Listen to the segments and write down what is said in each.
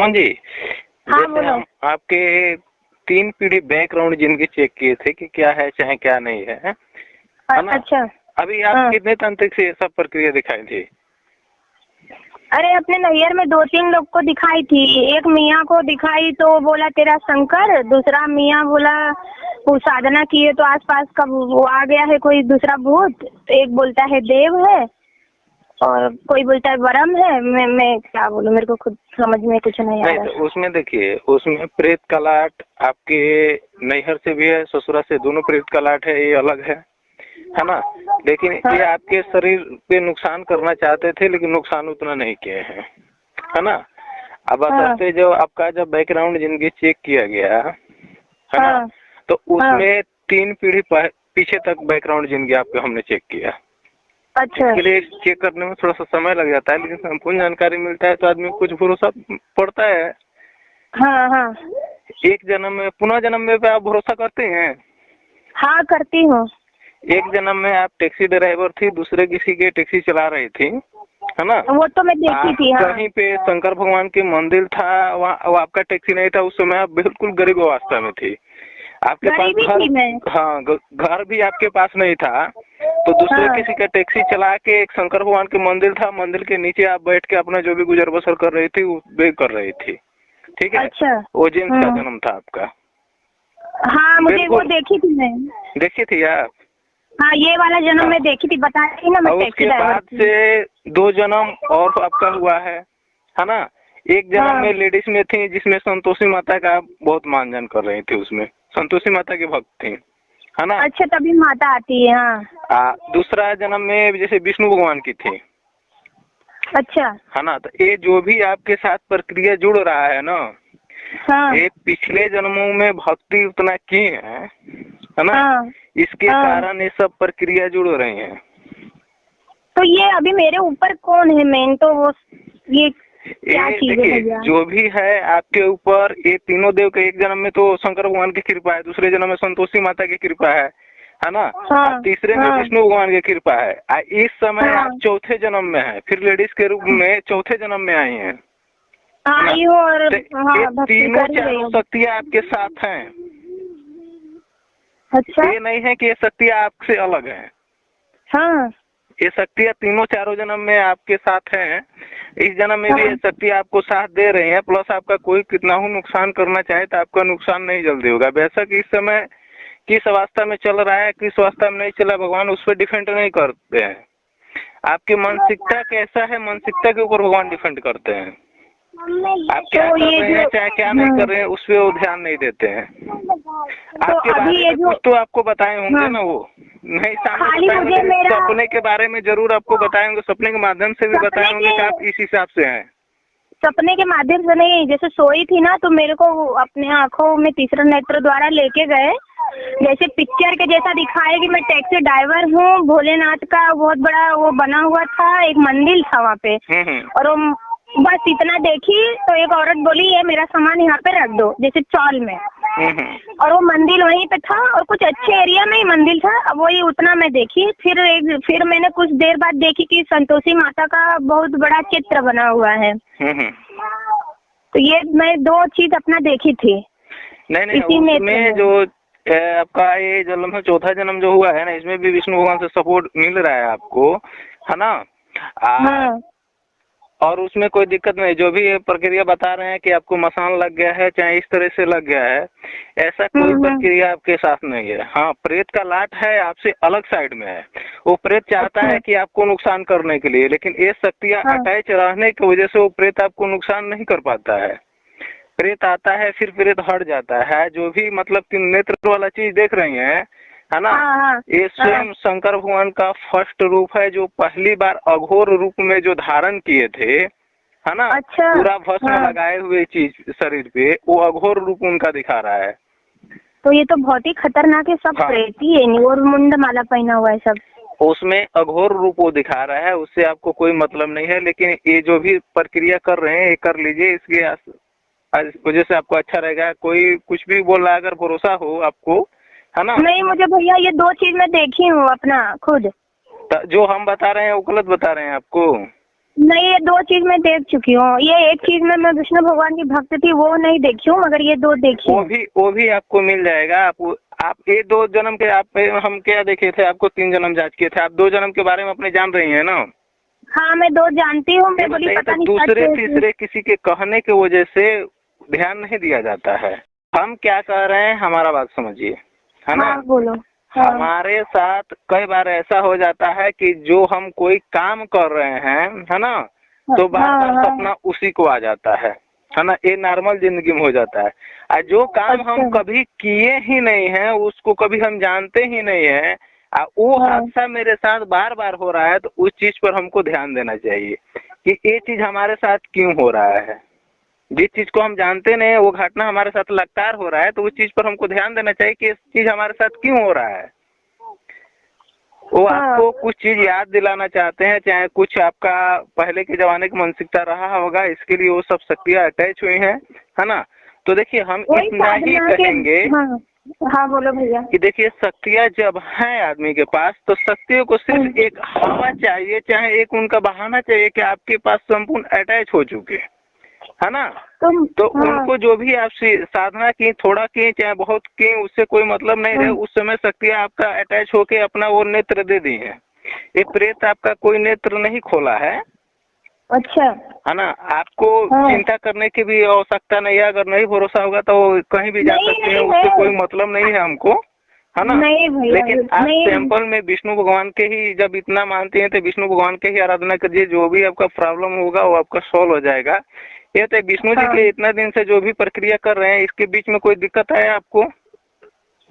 मोहन जी, हाँ जैसे हम आपके 3 पीढ़ी बैकग्राउंड जिनके चेक किए थे कि क्या है चाहे क्या नहीं है ना? अच्छा। अभी आप कितने तांत्रिक से ये सब प्रक्रिया दिखाई थी? अरे अपने नैयर में 2-3 लोग को दिखाई थी। एक मियाँ को दिखाई तो बोला तेरा शंकर, दूसरा मियाँ बोला वो साधना किए तो आसपास का वो आ गया है कोई दूसरा भूत, एक बोलता है देव है और कोई बोलता है वरम है। मैं क्या बोलूं, मेरे को खुद समझ में कुछ नहीं आ रहा। तो उसमें देखिए, उसमें प्रेत का लाट आपके नैहर से भी है, ससुरा से, दोनों प्रेत का लाट है, ये अलग है ना? लेकिन ये आपके शरीर पे नुकसान करना चाहते थे लेकिन नुकसान उतना नहीं किए हैं, है ना? अब बस जो आपका जब बैकग्राउंड जिंदगी चेक किया गया है ना, तो उसमें 3 पीढ़ी पीछे तक बैकग्राउंड जिंदगी आपके हमने चेक किया। अच्छा। इसके लिए चेक करने में थोड़ा सा समय लग जाता है, लेकिन संपूर्ण जानकारी मिलता है तो आदमी को कुछ भरोसा पड़ता है। हाँ। एक जन्म में, पुनः जन्म में आप भरोसा करते हैं? हाँ करती हूँ। एक जन्म में आप टैक्सी ड्राइवर थी, दूसरे किसी के टैक्सी चला रही थी, है ना? वो तो मैं देखी थी। हाँ। कहीं पे शंकर भगवान के मंदिर था, वहाँ आपका टैक्सी नहीं था, उस समय आप बिल्कुल गरीब अवस्था में थी, आपके पास घर, हाँ घर भी आपके पास नहीं था, तो दूसरे किसी का टैक्सी चला के एक शंकर भगवान के मंदिर था, मंदिर के नीचे आप बैठ के अपना जो भी गुजर बसर कर रही थी वो कर रही थी, ठीक है? अच्छा। वो जेंट्स का जन्म था आपका। हाँ मुझे वो देखी थी मैं। देखी थी आप? हाँ ये वाला जन्म मैं देखी थी, बता रही ना मैं टैक्सी ड्राइवर। उसके बाद से 2 जन्म और आपका हुआ है ना? एक जन्म में लेडीज में थी जिसमें संतोषी माता का बहुत मानजान कर रही थी, उसमें संतोषी माता की भक्त थी, है ना? अच्छा तभी माता आती है। हाँ। दूसरा जन्म में जैसे विष्णु भगवान की थी। अच्छा। है ना? तो ये जो भी आपके साथ प्रक्रिया जुड़ रहा है ना, ये पिछले जन्मों में भक्ति उतना की है ना? इसके कारण ये सब प्रक्रिया जुड़ रही हैं। तो ये अभी मेरे ऊपर कौन है मेन, तो वो ये क्या चीज है? जो भी है आपके ऊपर, ये तीनों देव के एक जन्म में तो शंकर भगवान की कृपा है, दूसरे जन्म में संतोषी माता की कृपा है ना? तीसरे में विष्णु भगवान की कृपा है। इस समय आप चौथे जन्म में है, फिर लेडीज के रूप में चौथे जन्म में आई हैं। और तीनों चारों शक्तियाँ आपके साथ हैं। अच्छा। ये नहीं है कि ये शक्तियाँ आपसे अलग हैं। हाँ। ये शक्तियाँ तीनों चारों जन्म में आपके साथ हैं। इस जन्म में भी ये शक्ति आपको साथ दे रही है, प्लस आपका कोई कितना हो नुकसान करना चाहे तो आपका नुकसान नहीं जल्दी होगा। बेशक इस समय किस अवस्था में चल रहा है, किस अवस्था में नहीं चला, भगवान उस पर डिपेंड नहीं करते हैं। आपकी मानसिकता कैसा है, मानसिकता के ऊपर भगवान डिपेंड करते हैं। आप क्या कर रहे हैं चाहे क्या नहीं कर रहे हैं, उस पर वो ध्यान नहीं देते हैं। आपके बारे में कुछ तो आपको बताए होंगे ना, वो नहीं सामने सपने के बारे में जरूर आपको बताएंगे, सपने के माध्यम से भी बताए होंगे कि आप इस हिसाब से हैं। सपने के माध्यम से नहीं, जैसे सोई थी ना तो मेरे को अपने आंखों में तीसरा नेत्र द्वारा लेके गए, जैसे पिक्चर के जैसा दिखाया कि मैं टैक्सी ड्राइवर हूँ, भोलेनाथ का बहुत बड़ा वो बना हुआ था, एक मंदिर था वहाँ पे, और वो बस इतना देखी तो एक औरत बोली ये मेरा सामान यहाँ पे रख दो, जैसे चौल में, और वो मंदिर वहीं पे था और कुछ अच्छे एरिया में ही मंदिर था। अब वही उतना मैं देखी। फिर मैंने कुछ देर बाद देखी कि संतोषी माता का बहुत बड़ा चित्र बना हुआ है। तो ये मैं 2 चीज अपना देखी थी। नहीं उसमें जो आपका ये जन्म, चौथा जन्म जो हुआ है ना, इसमें भी विष्णु भगवान से सपोर्ट मिल रहा है आपको, है ना? और उसमें कोई दिक्कत नहीं। जो भी ये प्रक्रिया बता रहे हैं कि आपको मसान लग गया है चाहे इस तरह से लग गया है, ऐसा कोई प्रक्रिया आपके साथ नहीं है। हाँ, प्रेत का लाट है आपसे अलग साइड में है। वो प्रेत चाहता है कि आपको नुकसान करने के लिए, लेकिन ये शक्तियाँ अटैच रहने की वजह से वो प्रेत आपको नुकसान नहीं कर पाता है। प्रेत आता है फिर प्रेत हट जाता है। जो भी मतलब 3 नेत्र वाला चीज देख रही हैं, है ना? ये स्वयं शंकर भगवान का फर्स्ट रूप है, जो पहली बार अघोर रूप में जो धारण किए थे, है ना? अच्छा। पूरा भस्म लगाए हुए चीज शरीर पे, वो अघोर रूप उनका दिखा रहा है। तो ये तो बहुत ही खतरनाक है। सब प्रेत ही है, और मुंड माला पहना हुआ है सब। उसमें अघोर रूप वो दिखा रहा है, उससे आपको कोई मतलब नहीं है। लेकिन ये जो भी प्रक्रिया कर रहे हैं ये कर लीजिए, इसके वजह से आपको अच्छा रहेगा। कोई कुछ भी बोल रहा है, अगर भरोसा हो आपको, है ना? नहीं मुझे भैया ये 2 चीज मैं देखी हूँ अपना खुद। जो हम बता रहे हैं वो गलत बता रहे हैं आपको? नहीं, ये 2 चीज मैं देख चुकी हूँ। ये एक चीज में मैं विष्णु भगवान की भक्त थी, वो नहीं देखी हूँ, मगर ये 2 देखी हूँ। वो भी आपको मिल जाएगा। आप ये 2 जन्म के आप हम क्या देखे थे, आपको 3 जन्म जांच किए थे, आप 2 जन्म के बारे में अपने जान रही हैं ना। हाँ, मैं 2 जानती हूँ। मैं बोली पता नहीं दूसरे तीसरे किसी के कहने की वजह से ध्यान नहीं दिया जाता है। हम क्या कह रहे हैं, हमारा बात समझिए, है ना। हाँ, बोलो। हमारे साथ कई बार ऐसा हो जाता है कि जो हम कोई काम कर रहे हैं, है ना, तो बार बार सपना उसी को आ जाता है ना। ये नॉर्मल जिंदगी में हो जाता है। और जो काम हम कभी किए ही नहीं है, उसको कभी हम जानते ही नहीं है, वो हादसा मेरे साथ बार बार हो रहा है, तो उस चीज पर हमको ध्यान देना चाहिए कि ये चीज हमारे साथ क्यों हो रहा है। जिस चीज को हम जानते नहीं, वो घटना हमारे साथ लगातार हो रहा है, तो उस चीज पर हमको ध्यान देना चाहिए कि इस चीज हमारे साथ क्यों हो रहा है। वो आपको कुछ चीज याद दिलाना चाहते हैं, चाहे कुछ आपका पहले के जमाने की मानसिकता रहा होगा, इसके लिए वो सब शक्तियाँ अटैच हुई हैं, है ना। तो देखिए, हम इतना ही कहेंगे। हाँ, बोलो भैया। कि देखिए, शक्तियाँ जब हैं आदमी के पास, तो शक्तियों को सिर्फ एक हवा चाहिए, चाहे एक उनका बहाना चाहिए कि आपके पास संपूर्ण अटैच हो चुके, है ना। तो उनको जो भी आप साधना की, थोड़ा की चाहे बहुत की, उससे कोई मतलब नहीं रहे। उस समय शक्तियाँ आपका अटैच होके अपना वो नेत्र दे दी है। ये प्रेत आपका कोई नेत्र नहीं खोला है। अच्छा, है ना। आपको चिंता करने की भी आवश्यकता नहीं है। अगर नहीं भरोसा होगा तो कहीं भी जा सकते हैं, उससे कोई मतलब नहीं है हमको, है ना। लेकिन आप सैंपल में विष्णु भगवान के ही जब इतना मानते हैं, तो विष्णु भगवान के ही आराधना करिए। जो भी आपका प्रॉब्लम होगा वो आपका सॉल्व हो जाएगा। ये तो विष्णु जी के इतना दिन से जो भी प्रक्रिया कर रहे हैं, इसके बीच में कोई दिक्कत है आपको?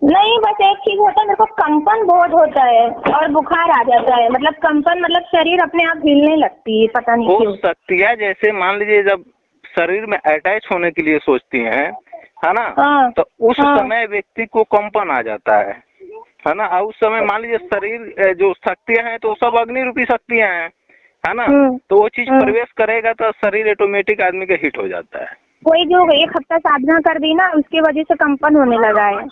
नहीं, बस एक चीज होता है, मेरे को कंपन बहुत होता है और बुखार आ जाता है। मतलब कंपन, मतलब शरीर अपने आप हिलने लगती है, पता नहीं क्यों। शक्तियाँ जैसे मान लीजिए जब शरीर में अटैच होने के लिए सोचती हैं, है ना, तो उस समय व्यक्ति को कंपन आ जाता है ना। और उस समय मान लीजिए शरीर जो शक्तियाँ हैं, तो सब अग्नि रूपी शक्तियाँ हैं, है ना। तो वो चीज प्रवेश करेगा तो शरीर ऑटोमेटिक आदमी का हिट हो जाता है। कोई जो 1 हफ्ता साधना कर दी ना, उसकी वजह से कंपन होने लगा है।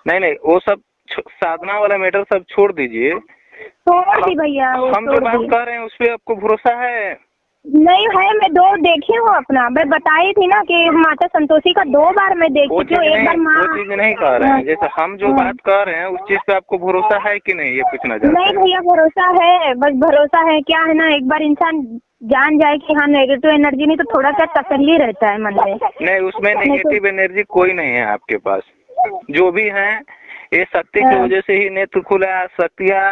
नहीं, वो सब साधना वाला मैटर सब छोड़ दीजिए। छोड़ दी भैया। हम जो बात कर रहे हैं उस पर आपको भरोसा है? नहीं है, मैं 2 देखी हूँ अपना। मैं बताई थी ना कि माता संतोषी का 2 बार मैं देख चुकी हूँ। एक बार वो चीज नहीं कह रहे हैं। जैसे हम जो बात कर रहे हैं उस चीज पे आपको भरोसा है कि नहीं, ये पूछना चाहते हैं। नहीं भैया, भरोसा है, बस भरोसा है। क्या है ना, एक बार इंसान जान जाए कि हाँ नेगेटिव एनर्जी नहीं, तो थोड़ा सा तसल्ली रहता है मन में। नहीं, उसमें नेगेटिव एनर्जी कोई नहीं है आपके पास। जो भी है ये शक्ति की वजह से ही नेत्र खुला। शक्तियाँ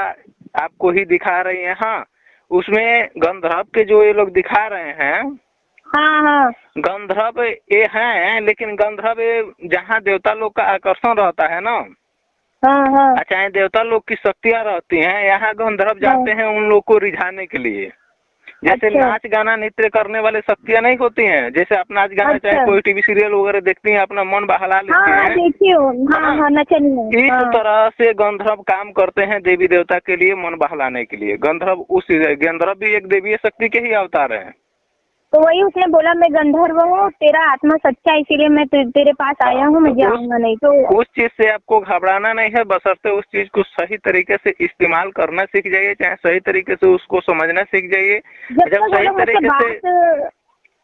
आपको ही दिखा रही है। हाँ, उसमें गंधर्व के जो ये लोग दिखा रहे हैं, हाँ, गंधर्व ये हैं, लेकिन गंधर्व जहाँ देवता लोग का आकर्षण रहता है ना, चाहे देवता लोग की शक्तियाँ रहती हैं, यहाँ गंधर्व जाते हैं उन लोग को रिझाने के लिए। जैसे नाच गाना नृत्य करने वाले शक्तियाँ नहीं होती हैं, जैसे आप नाच गाना चाहे कोई टीवी सीरियल वगैरह देखती हैं, अपना मन बहला लेती हैं। इस तरह से गंधर्व काम करते हैं देवी देवता के लिए, मन बहलाने के लिए। गंधर्व भी एक देवीय शक्ति के ही अवतार है। तो वही उसने बोला, मैं गंधर्व हूँ, तेरा आत्मा सच्चा, इसीलिए मैं तेरे पास आया हूँ, मैं जाऊंगा नहीं। तो उस चीज से आपको घबराना नहीं है, बशर्ते उस चीज को सही तरीके से इस्तेमाल करना सीख जाइए, चाहे सही तरीके से उसको समझना सीख जाइए। जब सही तरीके से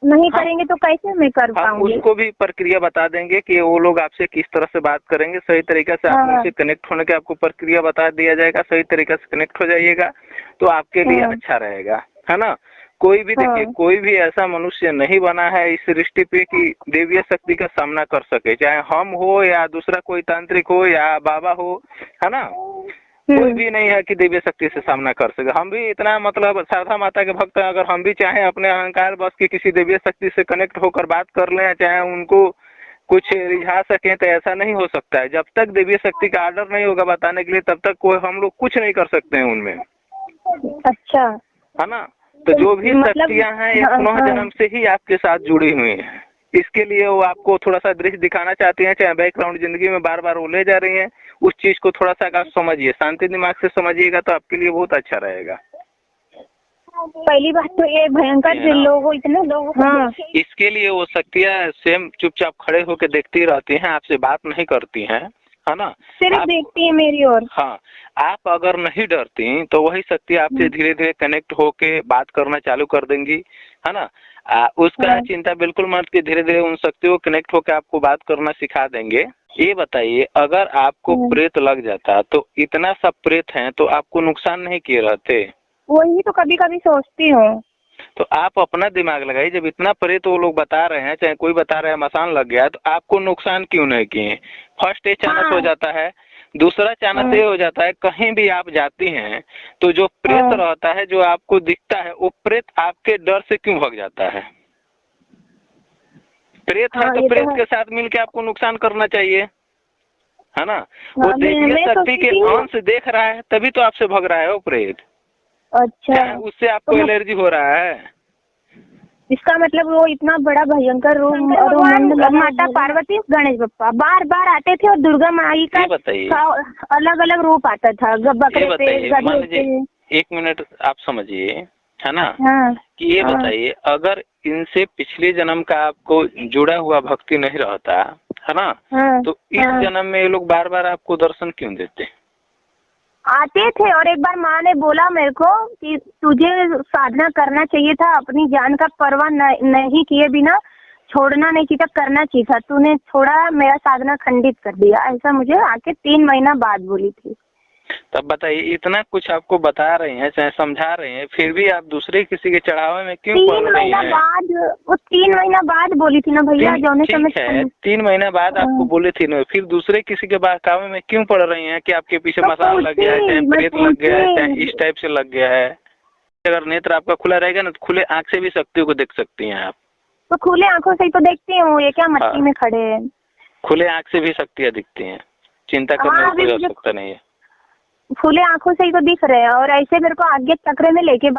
नहीं करेंगे तो कैसे मैं कर पाऊंगी? उसको भी प्रक्रिया बता देंगे कि वो लोग आपसे किस तरह से बात करेंगे। सही तरीके से आप उनसे कनेक्ट होने के आपको प्रक्रिया बता दिया जाएगा। सही तरीके से कनेक्ट हो जाइएगा तो आपके लिए अच्छा रहेगा, है ना। कोई भी देखिए, कोई भी ऐसा मनुष्य नहीं बना है इस सृष्टि पे कि देवीय शक्ति का सामना कर सके, चाहे हम हो या दूसरा कोई तांत्रिक हो या बाबा हो, है ना। कोई भी नहीं है कि देवीय शक्ति से सामना कर सके। हम भी इतना मतलब शारदा माता के भक्त हैं, अगर हम भी चाहें अपने अहंकार बस की किसी देवीय शक्ति से कनेक्ट होकर बात कर लें, चाहे उनको कुछ रिझा सकें, तो ऐसा नहीं हो सकता है। जब तक देवीय शक्ति का आर्डर नहीं होगा बताने के लिए, तब तक कोई हम लोग कुछ नहीं कर सकते हैं उनमें। अच्छा, है ना। तो जो भी शक्तियाँ हैं ये पुनः जन्म से ही आपके साथ जुड़ी हुई हैं। इसके लिए वो आपको थोड़ा सा दृश्य दिखाना चाहती हैं, चाहे बैकग्राउंड जिंदगी में बार बार वो ले जा रही हैं। उस चीज को थोड़ा सा आप समझिए, शांति दिमाग से समझिएगा तो आपके लिए बहुत अच्छा रहेगा। पहली बात तो ये भयंकर लोग, इतने लोग। इसके लिए वो शक्तियाँ सेम चुपचाप खड़े होकर देखती रहती हैं, आपसे बात नहीं करती हैं, है ना। सिर्फ देखती है मेरी ओर। हाँ, आप अगर नहीं डरती तो वही शक्ति आपसे धीरे धीरे कनेक्ट होके बात करना चालू कर देंगी, है ना। उसका चिंता बिल्कुल मत कि धीरे धीरे उन शक्तियों को कनेक्ट होकर आपको बात करना सिखा देंगे। ये बताइए, अगर आपको प्रेत लग जाता तो इतना सब प्रेत हैं तो आपको नुकसान नहीं किए रहते? वही तो कभी कभी सोचती हूँ। तो आप अपना दिमाग लगाइए, जब इतना प्रेत वो लोग बता रहे हैं, चाहे कोई बता रहा है मसान लग गया, तो आपको नुकसान क्यों नहीं किए? फर्स्ट ये चांस हो जाता है। दूसरा चांस ये हो जाता है, कहीं भी आप जाती हैं तो जो प्रेत रहता है, जो आपको दिखता है, वो प्रेत आपके डर से क्यों भाग जाता है? प्रेत है तो प्रेत के साथ मिलके आपको नुकसान करना चाहिए, है ना। वो देखिए शक्ति के अंश देख रहा है, तभी तो आपसे भाग रहा है वो प्रेत। अच्छा, उससे आपको एलर्जी हो रहा है। इसका मतलब वो इतना बड़ा भयंकर रूप, और माता पार्वती, गणेश बप्पा बार बार आते थे, और दुर्गा माई का अलग अलग रूप आता था, बकरे पे, गधे पे। 1 मिनट आप समझिए, है ना। कि ये बताइए, अगर इनसे पिछले जन्म का आपको जुड़ा हुआ भक्ति नहीं रहता, है ना, तो इस जन्म में ये लोग बार बार आपको दर्शन क्यों देते? आते थे, और एक बार माँ ने बोला मेरे को कि तुझे साधना करना चाहिए था, अपनी जान का परवाह नहीं किए बिना छोड़ना नहीं चाहिए था, करना चाहिए था, तूने छोड़ा, मेरा साधना खंडित कर दिया, ऐसा मुझे आके 3 महीना बाद बोली थी। तब बताइए, इतना कुछ आपको बता रहे हैं, चाहे समझा रहे हैं, फिर भी आप दूसरे किसी के चढ़ावे में क्यों पड़ रही हैं? वो 3 महीना बाद बोली थी ना भैया, जो ने समझ। 3 महीना बाद आपको बोली थी ना, फिर दूसरे किसी के बहकावे में क्यों पड़ रही हैं कि आपके पीछे मसान लग गया है, चाहे प्रेत लग गया है, चाहे इस टाइप से लग गया है? अगर नेत्र आपका खुला रहेगा ना, तो खुले आँख से भी शक्तियों को देख सकती हैं आप। तो खुले आँखों से ही तो देखती हूँ, ये क्या मट्टी में खड़े हैं? खुले आँख से भी शक्तियाँ दिखती हैं, चिंता करने की कोई आवश्यकता नहीं है। खुले आंखों से ही तो दिख रहे हैं, और ऐसे मेरे को आगे चक्र में लेके